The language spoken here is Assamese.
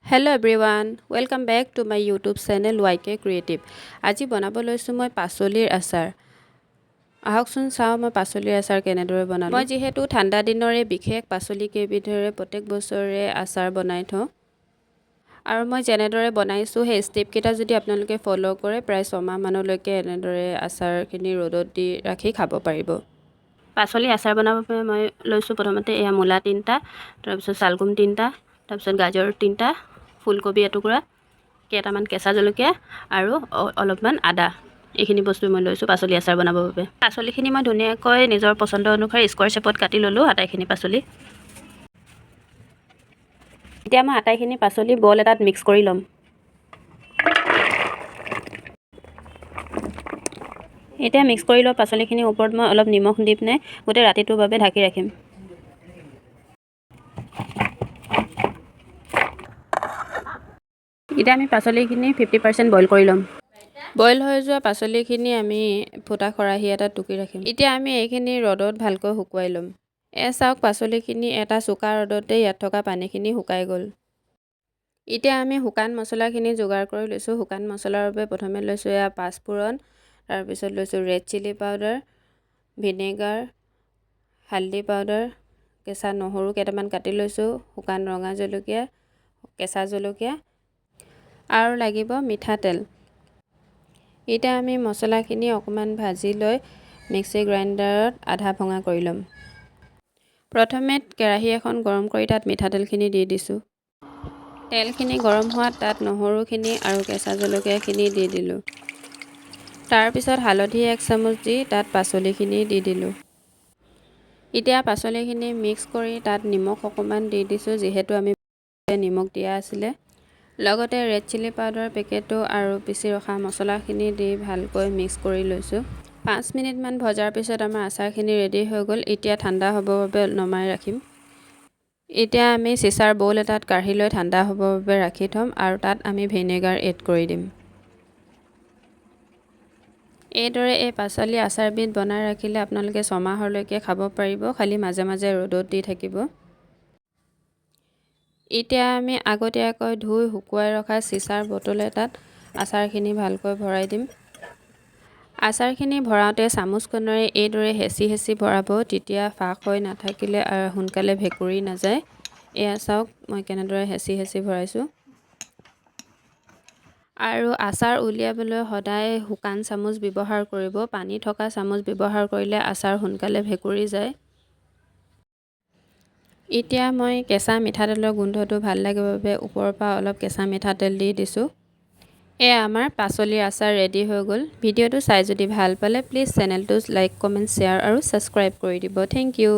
Hello everyone, welcome back to my YouTube channel K.Creative. আজি বনাব লৈছো মই পাচলিৰ আচাৰ। আহকচোন চাও মই পাচলিৰ আচাৰ কেনেদৰে বনালো। মই যেহেতু ঠাণ্ডা দিনৰে বিশেষ পাচলি কেইবিধৰে প্ৰত্যেক বছৰে আচাৰ বনাই থওঁ। আৰু মই যেনেদৰে বনাইছো সেই ষ্টেপ কেইটা যদি আপোনালোকে ফলো কৰে প্ৰায় 6 মাহ মানলৈকে এনেদৰে আচাৰখিনি ৰ'দত দি ৰাখি খাব পাৰিব। পাচলি আচাৰ বনাবৰ বাবে মই লৈছো প্ৰথমতে এয়া মূলা 3টা, তাৰ পিছত চালকুম 3টা, তাৰ পিছত গাজৰ 3টা, ফুলকবি এটুকুৰা, কেইটামান কেঁচা জলকীয়া আৰু অলপমান আদা। এইখিনি বস্তু মই লৈছো পাচলি আচাৰ বনাবৰ বাবে। পাচলিখিনি মই ধুনীয়াকৈ নিজৰ পছন্দ অনুসৰি স্কোৱাৰ শেপত কাটি ললো আটাইখিনি পাচলি। এতিয়া মই আটাইখিনি পাচলি বল এটাত মিক্স কৰি ল'ম। এতিয়া মিক্স কৰি লোৱা পাচলিখিনিৰ ওপৰত মই অলপ নিমখ দি পিনে গোটেই ৰাতিটোৰ বাবে ঢাকি ৰাখিম। এতিয়া আমি পাচলিখিনি 50% বইল কৰি ল'ম। বইল হৈ যোৱা পাচলিখিনি আমি ফুটা খৰাহি এটাত টুকি ৰাখিম। এতিয়া আমি এইখিনি ৰ'দত ভালকৈ শুকুৱাই ল'ম। চাওক পাচলিখিনি এটা চোকা ৰ'দতে ইয়াত থকা পানীখিনি শুকাই গ'ল। এতিয়া আমি শুকান মছলাখিনি যোগাৰ কৰি লৈছোঁ। শুকান মছলাৰ বাবে প্ৰথমে লৈছোঁ এয়া পাঁচফোৰণ, তাৰপিছত লৈছোঁ ৰেড চিলি পাউডাৰ, ভিনেগাৰ, হালধি পাউডাৰ, কেঁচা নহৰু কেইটামান কাটি লৈছোঁ, শুকান ৰঙা জলকীয়া, কেঁচা জলকীয়া আৰু লাগিব মিঠাতেল। এতিয়া আমি মছলাখিনি অকণমান ভাজি লৈ মিক্সি গ্ৰাইণ্ডাৰত আধা ভঙা কৰি ল'ম। প্ৰথমে কেৰাহী এখন গৰম কৰি তাত মিঠাতেলখিনি দি দিছোঁ। তেলখিনি গৰম হোৱাত তাত নহৰুখিনি আৰু কেঁচা জলকীয়াখিনি দি দিলোঁ। তাৰপিছত হালধি 1 চামুচ দি তাত পাচলিখিনি দি দিলোঁ। এতিয়া পাচলিখিনি মিক্স কৰি তাত নিমখ অকণমান দি দিছোঁ, যিহেতু আমি নিমখ দিয়া আছিলে। লগতে ৰেড চিলি পাউডাৰ পেকেটটো আৰু পিচি ৰখা মছলাখিনি দি ভালকৈ মিক্স কৰি লৈছোঁ। 5 মিনিটমান ভজাৰ পিছত আমাৰ আচাৰখিনি ৰেডি হৈ গ'ল। এতিয়া ঠাণ্ডা হ'বৰ বাবে নমাই ৰাখিম। এতিয়া আমি চিচাৰ বল এটাত কাঢ়ি লৈ ঠাণ্ডা হ'বৰ বাবে ৰাখি থ'ম আৰু তাত আমি ভিনেগাৰ এড কৰি দিম। এইদৰে এই পাচলি আচাৰবিধ বনাই ৰাখিলে আপোনালোকে 6 মাহলৈকে খাব পাৰিব, খালি মাজে মাজে ৰ'দত দি থাকিব। এতিয়া আমি আগতীয়াকৈ ধুই শুকুৱাই ৰখা চিচাৰ বটল এটাত আচাৰখিনি ভালকৈ ভৰাই দিম। আচাৰখিনি ভৰাওঁতে চামুচখনেৰে এইদৰে হেঁচি হেঁচি ভৰাব, তেতিয়া ফাঁক হৈ নাথাকিলে আৰু সোনকালে ভেঁকুৰি নাযায়। এয়া চাওক মই কেনেদৰে হেঁচি হেঁচি ভৰাইছোঁ। আৰু আচাৰ উলিয়াবলৈ সদায় শুকান চামুচ ব্যৱহাৰ কৰিব। পানী থকা চামুচ ব্যৱহাৰ কৰিলে আচাৰ সোনকালে ভেঁকুৰি যায়। এতিয়া মই কেঁচা মিঠাতেলৰ গোন্ধটো ভাল লাগে বাবে ওপৰৰ পৰা অলপ কেঁচা মিঠাতেল দি দিছোঁ। এয়া আমাৰ পাচলিৰ আচাৰ ৰেডি হৈ গ'ল। ভিডিঅ'টো চাই যদি ভাল পালে প্লিজ চেনেলটো লাইক, কমেণ্ট, শ্বেয়াৰ আৰু ছাবস্ক্ৰাইব কৰি দিব। Thank U.